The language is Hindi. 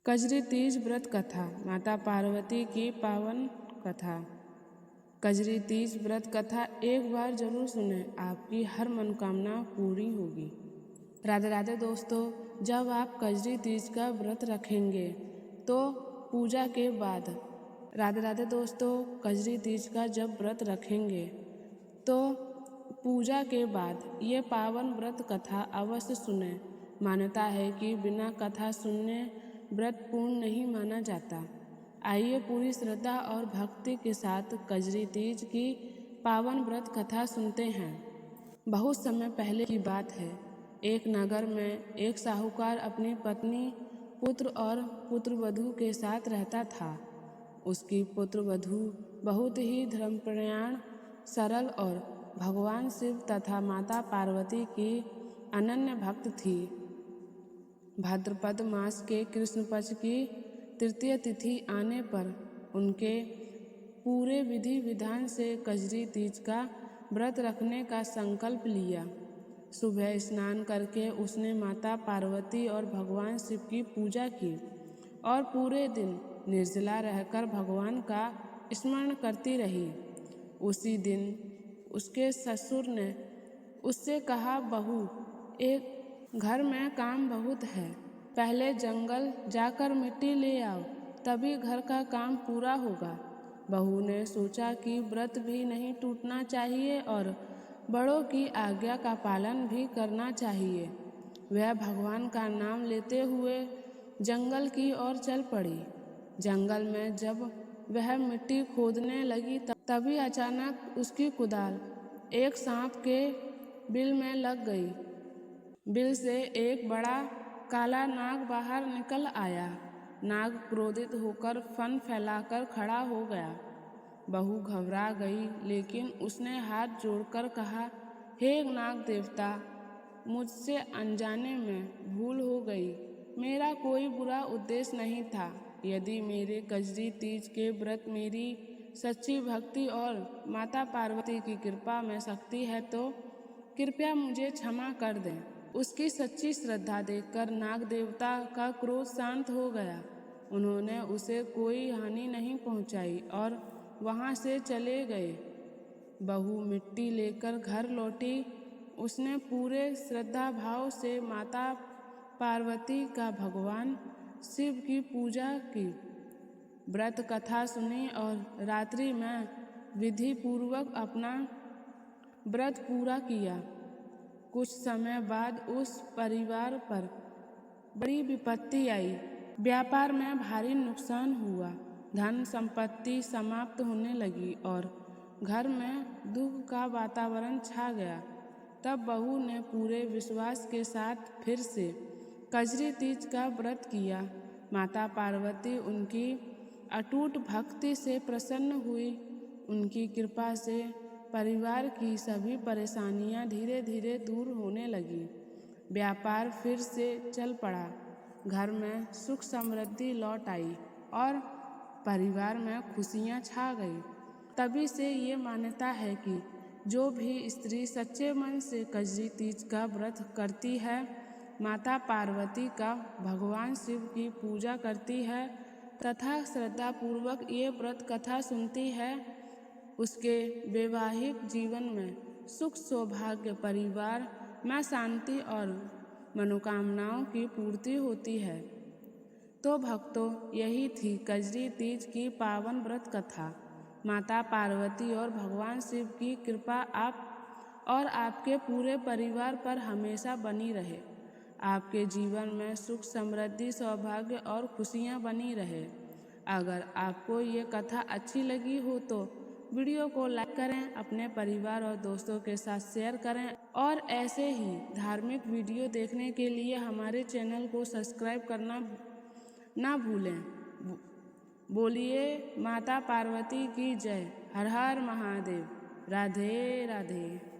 कजरी तीज व्रत कथा, माता पार्वती की पावन कथा। कजरी तीज व्रत कथा एक बार जरूर सुने, आपकी हर मनोकामना पूरी होगी। राधे राधे दोस्तों, जब आप कजरी तीज का व्रत रखेंगे तो पूजा के बाद, राधे राधे दोस्तों, कजरी तीज का जब व्रत रखेंगे तो पूजा के बाद ये पावन व्रत कथा अवश्य सुने। मान्यता है कि बिना कथा सुनने व्रत पूर्ण नहीं माना जाता। आइए पूरी श्रद्धा और भक्ति के साथ कजरी तीज की पावन व्रत कथा सुनते हैं। बहुत समय पहले की बात है। एक नगर में एक साहूकार अपनी पत्नी, पुत्र और पुत्रवधू के साथ रहता था। उसकी पुत्रवधू बहुत ही धर्मपरायण, सरल और भगवान शिव तथा माता पार्वती की अनन्य भक्त थी। भाद्रपद मास के कृष्ण पक्ष की तृतीय तिथि आने पर उनके पूरे विधि विधान से कजरी तीज का व्रत रखने का संकल्प लिया। सुबह स्नान करके उसने माता पार्वती और भगवान शिव की पूजा की और पूरे दिन निर्जला रहकर भगवान का स्मरण करती रही। उसी दिन उसके ससुर ने उससे कहा, बहू, एक घर में काम बहुत है, पहले जंगल जाकर मिट्टी ले आओ, तभी घर का काम पूरा होगा। बहू ने सोचा कि व्रत भी नहीं टूटना चाहिए और बड़ों की आज्ञा का पालन भी करना चाहिए। वह भगवान का नाम लेते हुए जंगल की ओर चल पड़ी। जंगल में जब वह मिट्टी खोदने लगी तभी अचानक उसकी कुदाल एक सांप के बिल में लग गई। बिल से एक बड़ा काला नाग बाहर निकल आया। नाग क्रोधित होकर फन फैलाकर खड़ा हो गया। बहू घबरा गई, लेकिन उसने हाथ जोड़कर कहा, हे नाग देवता, मुझसे अनजाने में भूल हो गई। मेरा कोई बुरा उद्देश्य नहीं था। यदि मेरे कजरी तीज के व्रत मेरी सच्ची भक्ति और माता पार्वती की कृपा में शक्ति है तो कृपया मुझे क्षमा कर दें। उसकी सच्ची श्रद्धा देखकर नाग देवता का क्रोध शांत हो गया। उन्होंने उसे कोई हानि नहीं पहुंचाई और वहां से चले गए। बहू मिट्टी लेकर घर लौटी। उसने पूरे श्रद्धा भाव से माता पार्वती का भगवान शिव की पूजा की, व्रत कथा सुनी और रात्रि में विधि पूर्वक अपना व्रत पूरा किया। कुछ समय बाद उस परिवार पर बड़ी विपत्ति आई। व्यापार में भारी नुकसान हुआ, धन संपत्ति समाप्त होने लगी और घर में दुख का वातावरण छा गया। तब बहू ने पूरे विश्वास के साथ फिर से कजरी तीज का व्रत किया। माता पार्वती उनकी अटूट भक्ति से प्रसन्न हुई। उनकी कृपा से परिवार की सभी परेशानियां धीरे धीरे दूर होने लगी। व्यापार फिर से चल पड़ा, घर में सुख समृद्धि लौट आई और परिवार में खुशियां छा गई। तभी से ये मान्यता है कि जो भी स्त्री सच्चे मन से कजरी तीज का व्रत करती है, माता पार्वती का भगवान शिव की पूजा करती है तथा श्रद्धापूर्वक ये व्रत कथा सुनती है, उसके वैवाहिक जीवन में सुख, सौभाग्य, परिवार में शांति और मनोकामनाओं की पूर्ति होती है। तो भक्तों, यही थी कजरी तीज की पावन व्रत कथा। माता पार्वती और भगवान शिव की कृपा आप और आपके पूरे परिवार पर हमेशा बनी रहे। आपके जीवन में सुख, समृद्धि, सौभाग्य और खुशियां बनी रहे। अगर आपको ये कथा अच्छी लगी हो तो वीडियो को लाइक करें, अपने परिवार और दोस्तों के साथ शेयर करें और ऐसे ही धार्मिक वीडियो देखने के लिए हमारे चैनल को सब्सक्राइब करना ना भूलें। बोलिए माता पार्वती की जय। हर हर महादेव। राधे राधे।